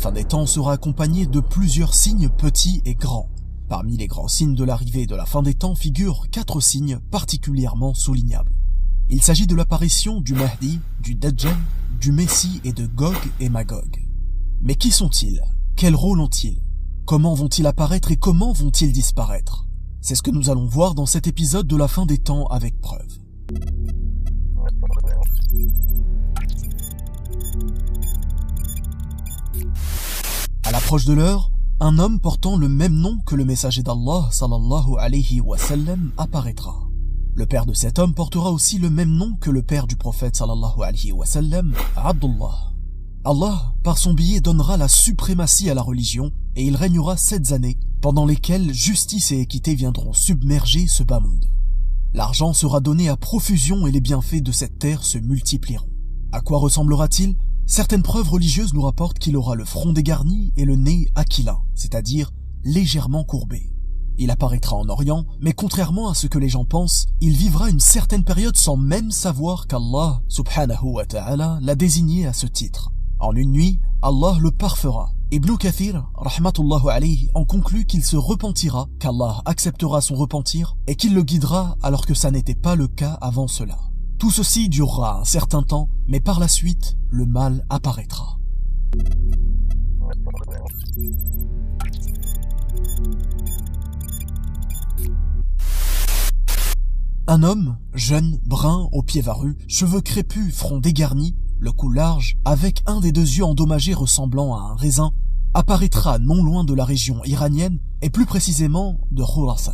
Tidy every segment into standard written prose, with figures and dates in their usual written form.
fin des temps sera accompagnée de plusieurs signes petits et grands. Parmi les grands signes de l'arrivée de la fin des temps figurent 4 signes particulièrement soulignables. Il s'agit de l'apparition du Mahdi, du Dajjal, du Messie et de Gog et Magog. Mais qui sont-ils? Quel rôle ont-ils? Comment vont-ils apparaître et comment vont-ils disparaître? C'est ce que nous allons voir dans cet épisode de la fin des temps avec preuve. À l'approche de l'heure, un homme portant le même nom que le messager d'Allah sallallahu alayhi wa sallam apparaîtra. Le père de cet homme portera aussi le même nom que le père du prophète sallallahu alayhi wa sallam, Abdullah. Allah, par son biais, donnera la suprématie à la religion et il régnera 7 années, pendant lesquelles justice et équité viendront submerger ce bas monde. L'argent sera donné à profusion et les bienfaits de cette terre se multiplieront. À quoi ressemblera-t-il? Certaines preuves religieuses nous rapportent qu'il aura le front dégarni et le nez aquilin, c'est-à-dire légèrement courbé. Il apparaîtra en Orient, mais contrairement à ce que les gens pensent, il vivra une certaine période sans même savoir qu'Allah, subhanahu wa ta'ala, l'a désigné à ce titre. En une nuit, Allah le parfera. Ibn Kathir, rahmatullahu alayhi, en conclut qu'il se repentira, qu'Allah acceptera son repentir et qu'il le guidera alors que ça n'était pas le cas avant cela. Tout ceci durera un certain temps, mais par la suite, le mal apparaîtra. Un homme, jeune, brun, aux pieds varus, cheveux crépus, front dégarni, le cou large, avec un des 2 yeux endommagés ressemblant à un raisin, apparaîtra non loin de la région iranienne, et plus précisément de Khurasan.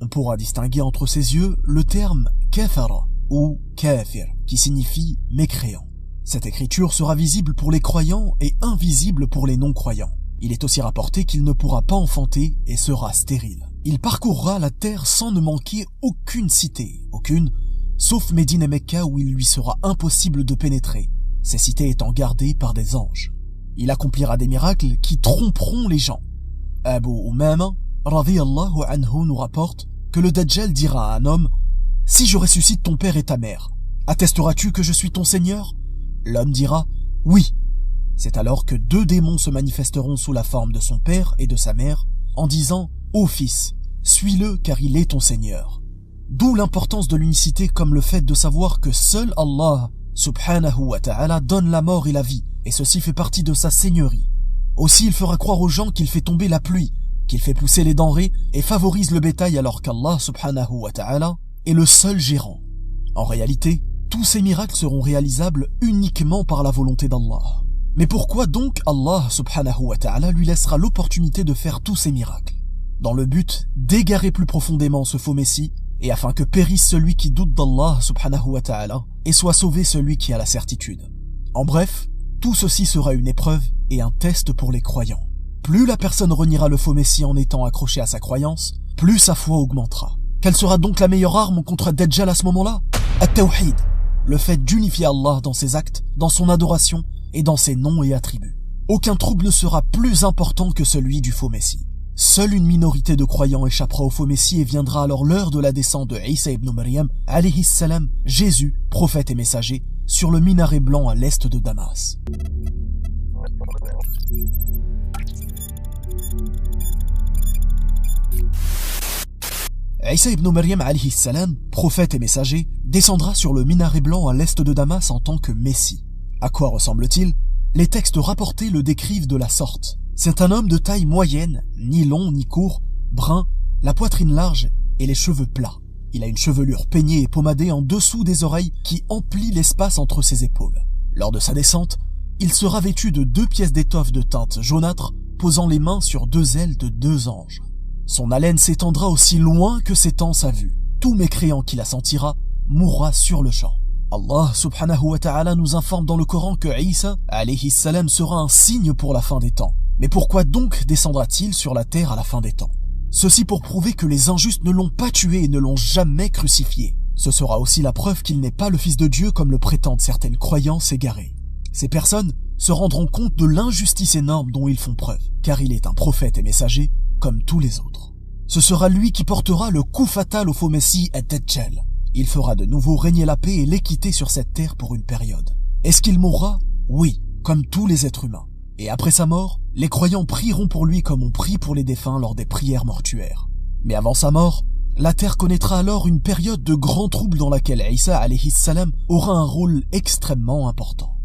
On pourra distinguer entre ses yeux le terme kafara, ou kafir, qui signifie mécréant. Cette écriture sera visible pour les croyants et invisible pour les non-croyants. Il est aussi rapporté qu'il ne pourra pas enfanter et sera stérile. Il parcourra la terre sans ne manquer aucune cité, aucune, sauf Médine et Mecca où il lui sera impossible de pénétrer, ces cités étant gardées par des anges. Il accomplira des miracles qui tromperont les gens. Abu Umama, radiyallahu anhu, nous rapporte que le Dajjal dira à un homme: « Si je ressuscite ton père et ta mère, attesteras-tu que je suis ton Seigneur ?» L'homme dira « Oui ». C'est alors que 2 démons se manifesteront sous la forme de son père et de sa mère, en disant « Ô fils, suis-le car il est ton Seigneur ». D'où l'importance de l'unicité comme le fait de savoir que seul Allah, subhanahu wa ta'ala, donne la mort et la vie, et ceci fait partie de sa seigneurie. Aussi il fera croire aux gens qu'il fait tomber la pluie, qu'il fait pousser les denrées et favorise le bétail alors qu'Allah, subhanahu wa ta'ala, est le seul gérant. En réalité, tous ces miracles seront réalisables uniquement par la volonté d'Allah. Mais pourquoi donc Allah subhanahu wa ta'ala lui laissera l'opportunité de faire tous ces miracles? Dans le but d'égarer plus profondément ce faux messie, et afin que périsse celui qui doute d'Allah subhanahu wa ta'ala, et soit sauvé celui qui a la certitude. En bref, tout ceci sera une épreuve et un test pour les croyants. Plus la personne reniera le faux messie en étant accrochée à sa croyance, plus sa foi augmentera. Quelle sera donc la meilleure arme contre Dajjal à ce moment-là? At-Tawhid, le fait d'unifier Allah dans ses actes, dans son adoration et dans ses noms et attributs. Aucun trouble ne sera plus important que celui du faux messie. Seule une minorité de croyants échappera au faux messie et viendra alors l'heure de la descente de Isa ibn Maryam, alayhi salam, Jésus, prophète et messager, sur le minaret blanc à l'est de Damas. Isa ibn Maryam alayhi salam, prophète et messager, descendra sur le minaret blanc à l'est de Damas en tant que Messie. À quoi ressemble-t-il? Les textes rapportés le décrivent de la sorte. C'est un homme de taille moyenne, ni long ni court, brun, la poitrine large et les cheveux plats. Il a une chevelure peignée et pommadée en dessous des oreilles qui emplit l'espace entre ses épaules. Lors de sa descente, il sera vêtu de 2 pièces d'étoffe de teinte jaunâtre, posant les mains sur 2 ailes de 2 anges. Son haleine s'étendra aussi loin que s'étend sa vue. Tout mécréant qui la sentira mourra sur le champ. Allah subhanahu wa ta'ala nous informe dans le Coran que Isa alayhi salam sera un signe pour la fin des temps. Mais pourquoi donc descendra-t-il sur la terre à la fin des temps? Ceci pour prouver que les injustes ne l'ont pas tué et ne l'ont jamais crucifié. Ce sera aussi la preuve qu'il n'est pas le fils de Dieu comme le prétendent certaines croyances égarées. Ces personnes se rendront compte de l'injustice énorme dont ils font preuve, car il est un prophète et messager comme tous les autres. Ce sera lui qui portera le coup fatal au faux messie Ad-Dajjal. Il fera de nouveau régner la paix et l'équité sur cette terre pour une période. Est-ce qu'il mourra? Oui, comme tous les êtres humains. Et après sa mort, les croyants prieront pour lui comme on prie pour les défunts lors des prières mortuaires. Mais avant sa mort, la terre connaîtra alors une période de grands troubles dans laquelle Isa alayhi salam aura un rôle extrêmement important.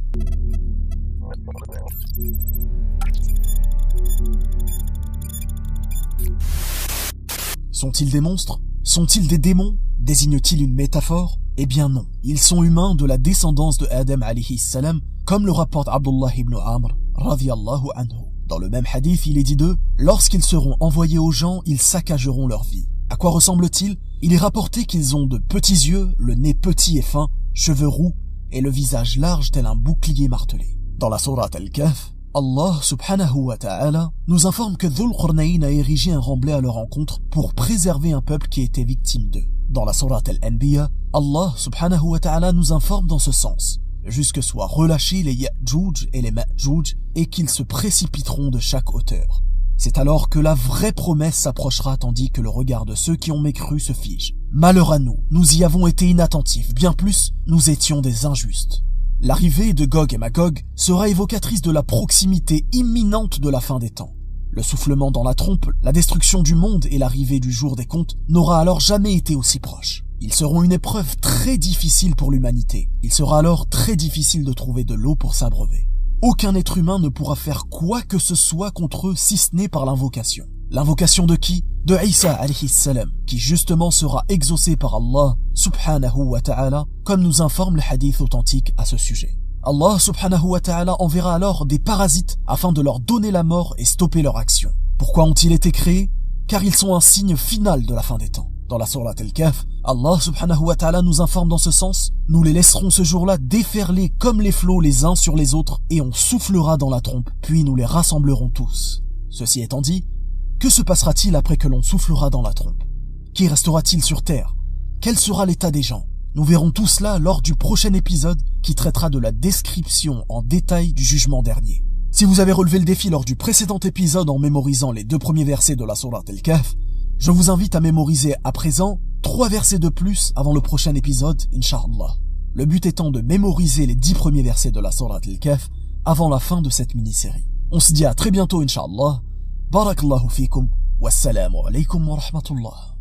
Sont-ils des monstres? Sont-ils des démons? Désigne-t-il une métaphore? Eh bien non, ils sont humains de la descendance de Adam alayhi salam, comme le rapporte Abdullah ibn Amr, radiyallahu anhu. Dans le même hadith, il est dit d'eux, lorsqu'ils seront envoyés aux gens, ils saccageront leur vie. À quoi ressemblent-ils? Il est rapporté qu'ils ont de petits yeux, le nez petit et fin, cheveux roux, et le visage large tel un bouclier martelé. Dans la sourate Al-Kahf, Allah subhanahu wa ta'ala nous informe que Dhul Qarnayn a érigé un remblai à leur encontre pour préserver un peuple qui était victime d'eux. Dans la sourate Al-Anbiya, Allah subhanahu wa ta'ala nous informe dans ce sens, jusque soient relâchés les Ya'juj et les Ma'juj et qu'ils se précipiteront de chaque hauteur. C'est alors que la vraie promesse s'approchera tandis que le regard de ceux qui ont mécru se fige. Malheur à nous, nous y avons été inattentifs, bien plus, nous étions des injustes. L'arrivée de Gog et Magog sera évocatrice de la proximité imminente de la fin des temps. Le soufflement dans la trompe, la destruction du monde et l'arrivée du jour des comptes n'aura alors jamais été aussi proche. Ils seront une épreuve très difficile pour l'humanité. Il sera alors très difficile de trouver de l'eau pour s'abreuver. Aucun être humain ne pourra faire quoi que ce soit contre eux si ce n'est par l'invocation. L'invocation de qui? De Isa alayhi salam, qui justement sera exaucé par Allah subhanahu wa ta'ala, comme nous informe le hadith authentique à ce sujet. Allah subhanahu wa ta'ala enverra alors des parasites afin de leur donner la mort et stopper leur action. Pourquoi ont-ils été créés? Car ils sont un signe final de la fin des temps. Dans la sourate Al-Kahf, Allah subhanahu wa ta'ala nous informe dans ce sens, nous les laisserons ce jour-là déferler comme les flots les uns sur les autres et on soufflera dans la trompe, puis nous les rassemblerons tous. Ceci étant dit, que se passera-t-il après que l'on soufflera dans la trompe? Qui restera-t-il sur terre? Quel sera l'état des gens? Nous verrons tout cela lors du prochain épisode qui traitera de la description en détail du jugement dernier. Si vous avez relevé le défi lors du précédent épisode en mémorisant les 2 premiers versets de la sourate Al-Kahf, je vous invite à mémoriser à présent 3 versets de plus avant le prochain épisode, Inch'Allah. Le but étant de mémoriser les 10 premiers versets de la sourate Al-Kahf avant la fin de cette mini-série. On se dit à très bientôt, Inch'Allah. Barakallahu fikum, wassalamu alaykum wa rahmatullah.